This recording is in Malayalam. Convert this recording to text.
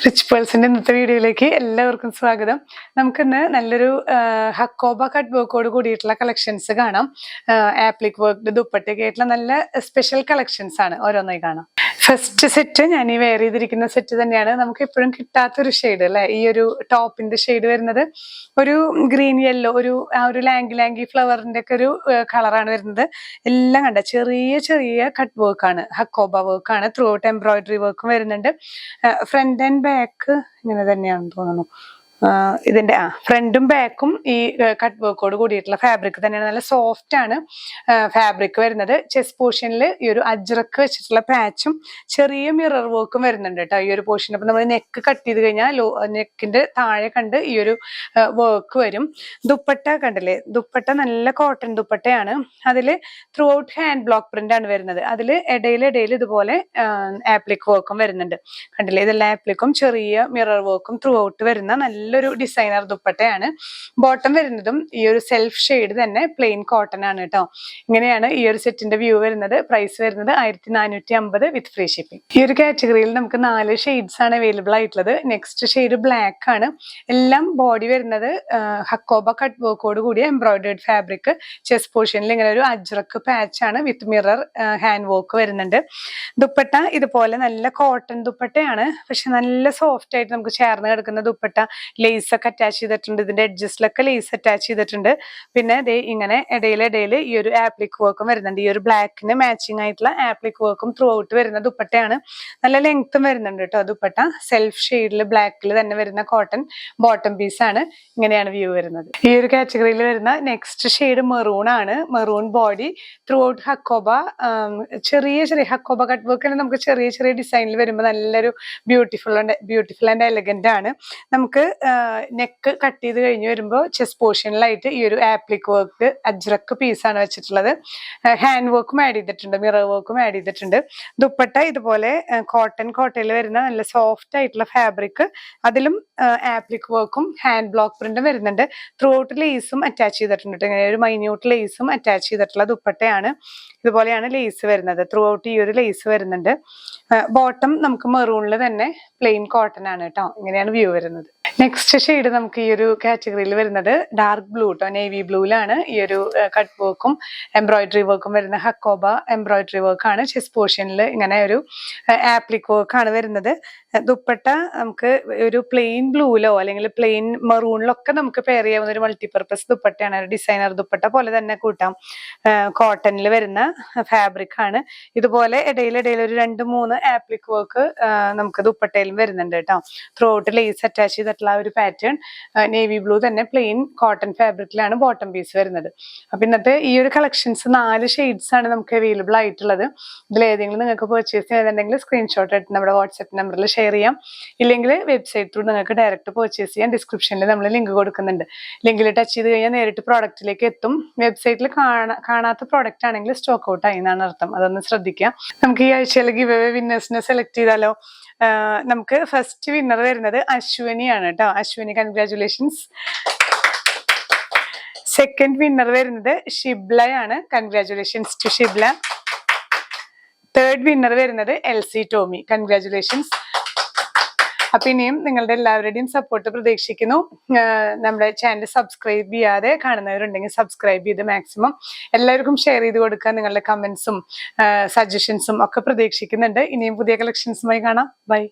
റിച്ച് പേഴ്സിന്റെ ഇന്നത്തെ വീഡിയോയിലേക്ക് എല്ലാവർക്കും സ്വാഗതം. നമുക്കിന്ന് നല്ലൊരു ഹക്കോബ കട്ട് വർക്കോട് കൂടിയിട്ടുള്ള കളക്ഷൻസ് കാണാം. ആപ്ലിക് വർക്ക് ദുപ്പട്ടയൊക്കെ ആയിട്ടുള്ള നല്ല സ്പെഷ്യൽ കളക്ഷൻസ് ആണ്. ഓരോന്നായി കാണാം. ഫസ്റ്റ് സെറ്റ് ഞാൻ ഈ വെയർ ചെയ്തിരിക്കുന്ന സെറ്റ് തന്നെയാണ്. നമുക്ക് എപ്പോഴും കിട്ടാത്തൊരു ഷെയ്ഡ് അല്ലെ, ഈ ഒരു ടോപ്പിന്റെ ഷെയ്ഡ് വരുന്നത് ഒരു ഗ്രീൻ യെല്ലോ, ആ ഒരു ലാംഗി ഫ്ലവറിന്റെ ഒക്കെ ഒരു കളറാണ് വരുന്നത്. എല്ലാം കണ്ട ചെറിയ ചെറിയ കട്ട് വർക്കാണ്, ഹക്കോബ വർക്കാണ്. ത്രൂ ഔട്ട് എംബ്രോയിഡറി വർക്കും വരുന്നുണ്ട്. ഫ്രണ്ട് ആൻഡ് ബാക്ക് ഇങ്ങനെ തന്നെയാണെന്ന് തോന്നുന്നു. ഇതിന്റെ ഫ്രണ്ടും ബാക്കും ഈ കട്ട് വർക്കോട് കൂടിയിട്ടുള്ള ഫാബ്രിക് തന്നെയാണ്. നല്ല സോഫ്റ്റ് ആണ് ഫാബ്രിക് വരുന്നത്. ചെസ്റ്റ് പോർഷനിൽ ഈ ഒരു അജ്രക്ക് വെച്ചിട്ടുള്ള പാച്ചും ചെറിയ മിറർ വർക്കും വരുന്നുണ്ട് കേട്ടോ ഈ ഒരു പോർഷൻ. അപ്പൊ നമ്മൾ നെക്ക് കട്ട് ചെയ്ത് കഴിഞ്ഞാൽ നെക്കിന്റെ താഴെ കണ്ട് ഈ ഒരു വർക്ക് വരും. ദുപ്പട്ട കണ്ടില്ലേ, ദുപ്പട്ട നല്ല കോട്ടൺ ദുപ്പട്ടയാണ്. അതില് through out hand block print ആണ് വരുന്നത്. അതില് ഇടയിൽ ഇതുപോലെ ആപ്ലിക് വർക്കും വരുന്നുണ്ട്. കണ്ടില്ലേ, ഇതെല്ലാം ആപ്ലിക്കും ചെറിയ മിറർ വർക്കും ത്രൂ ഔട്ട് വരുന്ന നല്ലൊരു ഡിസൈനർ ദുപ്പട്ടയാണ്. ബോട്ടം വരുന്നതും ഈ ഒരു സെൽഫ് ഷെയ്ഡ് തന്നെ പ്ലെയിൻ കോട്ടൺ ആണ് കേട്ടോ. ഇങ്ങനെയാണ് ഈ ഒരു സെറ്റിന്റെ വ്യൂ വരുന്നത്. പ്രൈസ് വരുന്നത് 1450 വിത്ത് ഫ്രീ ഷിപ്പിംഗ്. ഈ ഒരു കാറ്റഗറിയിൽ നമുക്ക് 4 ഷെയ്ഡ്സ് ആണ് അവൈലബിൾ ആയിട്ടുള്ളത്. നെക്സ്റ്റ് ഷെയ്ഡ് ബ്ലാക്ക് ആണ്. എല്ലാം ബോഡി വരുന്നത് ഹക്കോബ കട്ട് വർക്കോട് കൂടിയ എംബ്രോയിഡേർഡ് ഫാബ്രിക്. ചെസ്റ്റ് പോർഷനിൽ ഇങ്ങനെ ഒരു അജ്രക്ക് പാച്ച് ആണ് വിത്ത് മിറർ ഹാൻഡ് വർക്ക് വരുന്നുണ്ട്. ദുപ്പട്ട ഇതുപോലെ നല്ല കോട്ടൺ ദുപ്പട്ടയാണ്, പക്ഷെ നല്ല സോഫ്റ്റ് ആയിട്ട് നമുക്ക് ചേർന്ന് കിടക്കുന്ന ദുപ്പട്ട. ലേസ് ഒക്കെ അറ്റാച്ച് ചെയ്തിട്ടുണ്ട്. ഇതിന്റെ എഡ്ജസിലൊക്കെ ലേസ് അറ്റാച്ച് ചെയ്തിട്ടുണ്ട്. പിന്നെ ഇങ്ങനെ ഇടയിൽ ഈ ഒരു ആപ്ലിക് വർക്കും വരുന്നുണ്ട്. ഈ ഒരു ബ്ലാക്കിന് മാച്ചിങ് ആയിട്ടുള്ള ആപ്ലിക് വർക്കും ത്രൂ ഔട്ട് വരുന്ന ദുപ്പട്ടയാണ്. നല്ല ലെങ്ത്തും വരുന്നുണ്ട് കേട്ടോ ദുപ്പട്ട. സെൽഫ് ഷെയ്ഡിൽ ബ്ലാക്കിൽ തന്നെ വരുന്ന കോട്ടൺ ബോട്ടം പീസ് ആണ്. ഇങ്ങനെയാണ് വ്യൂ വരുന്നത്. ഈ ഒരു കാറ്റഗറിയിൽ വരുന്ന നെക്സ്റ്റ് ഷെയ്ഡ് മെറൂൺ ആണ്. Maroon body through out hakoba, ചെറിയ ചെറിയ ഹക്കോബ കട്ട് വർക്ക് നമുക്ക് ചെറിയ ചെറിയ ഡിസൈനിൽ വരുമ്പോൾ നല്ലൊരു ബ്യൂട്ടിഫുൾ ആൻഡ് എലഗന്റ് ആണ്. നമുക്ക് നെക്ക് കട്ട് ചെയ്ത് കഴിഞ്ഞ് വരുമ്പോൾ ചെസ്റ്റ് പോർഷനിലായിട്ട് ഈ ഒരു ആപ്ലിക് വർക്ക് അജ്രക്ക് പീസാണ് വെച്ചിട്ടുള്ളത്. ഹാൻഡ് വർക്കും ആഡ് ചെയ്തിട്ടുണ്ട്, മിറർ വർക്കും ആഡ് ചെയ്തിട്ടുണ്ട്. ദുപ്പട്ട ഇതുപോലെ കോട്ടയിൽ വരുന്ന നല്ല സോഫ്റ്റ് ആയിട്ടുള്ള ഫാബ്രിക്. അതിലും ആപ്ലിക് വർക്കും ഹാൻഡ് ബ്ലോക്ക് പ്രിന്റും വരുന്നുണ്ട്. ത്രൂ ഔട്ട് ലേസും അറ്റാച്ച് ചെയ്തിട്ടുണ്ട്. ഇങ്ങനെ ഒരു മൈന്യൂട്ട് ലേസും അറ്റാച്ച് ചെയ്തിട്ടുള്ള ദുപ്പട്ടയാണ്. ഇതുപോലെയാണ് ലേസ് വരുന്നത്. ത്രൂ ഔട്ട് ഈ ഒരു ലേസ് വരുന്നുണ്ട്. ബോട്ടം നമുക്ക് മെറൂണിൽ തന്നെ പ്ലെയിൻ കോട്ടൺ ആണ് കേട്ടോ. ഇങ്ങനെയാണ് വ്യൂ വരുന്നത്. നെക്സ്റ്റ് ഷെയ്ഡ് നമുക്ക് ഈ ഒരു കാറ്റഗറിയിൽ വരുന്നത് ഡാർക്ക് ബ്ലൂ കേട്ടോ, നേവി ബ്ലൂയിലാണ് ഈ ഒരു കട്ട് വർക്കും എംബ്രോയിഡറി വർക്കും വരുന്ന ഹക്കോബ എംബ്രോയിഡറി വർക്കാണ്. ചെസ്റ്റ് പോർഷനിൽ ഇങ്ങനെ ഒരു ആപ്ലിക് വർക്കാണ് വരുന്നത്. ദുപ്പട്ട നമുക്ക് ഒരു പ്ലെയിൻ ബ്ലൂയിലോ അല്ലെങ്കിൽ പ്ലെയിൻ മെറൂണിലൊക്കെ നമുക്ക് പെയർ ചെയ്യാവുന്ന ഒരു മൾട്ടിപർപ്പസ് ദുപ്പട്ടയാണ്. ഒരു ഡിസൈനർ ദുപ്പട്ട പോലെ തന്നെ കൂട്ടാം. കോട്ടണിൽ വരുന്ന ഫാബ്രിക് ആണ്. ഇതുപോലെ ഇടയിൽ ഒരു 2-3 ആപ്ലിക് വർക്ക് നമുക്ക് ദുപ്പട്ടയിലും വരുന്നുണ്ട് കേട്ടോ. ത്രൂ ഔട്ട് ലേസ് അറ്റാച്ച് ചെയ്തിട്ടുള്ള ഒരു പാറ്റേൺ. നേവി ബ്ലൂ തന്നെ പ്ലെയിൻ കോട്ടൺ ഫാബ്രിക്കിലാണ് ബോട്ടം പീസ് വരുന്നത്. അപ്പൊ ഇന്നത്തെ ഈ ഒരു കളക്ഷൻസ് 4 ഷെയ്ഡ്സ് ആണ് നമുക്ക് അവൈലബിൾ ആയിട്ടുള്ളത്. ഇതിൽ ഏതെങ്കിലും നിങ്ങൾക്ക് പർച്ചേസ് ചെയ്യുന്നുണ്ടെങ്കിൽ സ്ക്രീൻഷോട്ട് എടുത്ത് നമ്മുടെ വാട്സ്ആപ്പ് നമ്പറിൽ ഷെയർ ചെയ്യാം. ഇല്ലെങ്കിൽ വെബ്സൈറ്റ് ത്രൂ നിങ്ങൾക്ക് ഡയറക്റ്റ് പർച്ചേസ് ചെയ്യാം. ഡിസ്ക്രിപ്ഷനിൽ നമ്മൾ ലിങ്ക് കൊടുക്കുന്നുണ്ട്. ലിങ്കിൽ ടച്ച് ചെയ്ത് കഴിഞ്ഞാൽ നേരിട്ട് പ്രോഡക്റ്റിലേക്ക് എത്തും. വെബ്സൈറ്റിൽ കാണാത്ത പ്രോഡക്റ്റ് ആണെങ്കിൽ സ്റ്റോക്ക് ഔട്ട് ആയി എന്നാണ് അർത്ഥം. അതൊന്ന് ശ്രദ്ധിക്കാം. നമുക്ക് ഈ ആഴ്ചയിലെ ഗിവ് അവേ വിന്നേഴ്സിനെ സെലക്ട് ചെയ്താലോ? നമുക്ക് ഫസ്റ്റ് വിന്നർ വരുന്നത് അശ്വനിയാണ് കേട്ടോ. അശ്വനി, കൺഗ്രാറ്റുലേഷൻസ്. സെക്കൻഡ് വിന്നർ വരുന്നത് ഷിബ്ലയാണ്. Congratulations to Shibla. Third winner വരുന്നത് എൽസി ടോമി. കൺഗ്രാറ്റുലേഷൻസ്. അപ്പൊ ഇനിയും നിങ്ങളുടെ എല്ലാവരുടെയും സപ്പോർട്ട് പ്രതീക്ഷിക്കുന്നു. നമ്മുടെ ചാനൽ സബ്സ്ക്രൈബ് ചെയ്യാതെ കാണുന്നവരുണ്ടെങ്കിൽ സബ്സ്ക്രൈബ് ചെയ്ത് മാക്സിമം എല്ലാവർക്കും ഷെയർ ചെയ്ത് കൊടുക്കുക. നിങ്ങളുടെ കമന്റ്സും സജഷൻസും ഒക്കെ പ്രതീക്ഷിക്കുന്നുണ്ട്. ഇനിയും പുതിയ കളക്ഷൻസുമായി കാണാം. ബൈ.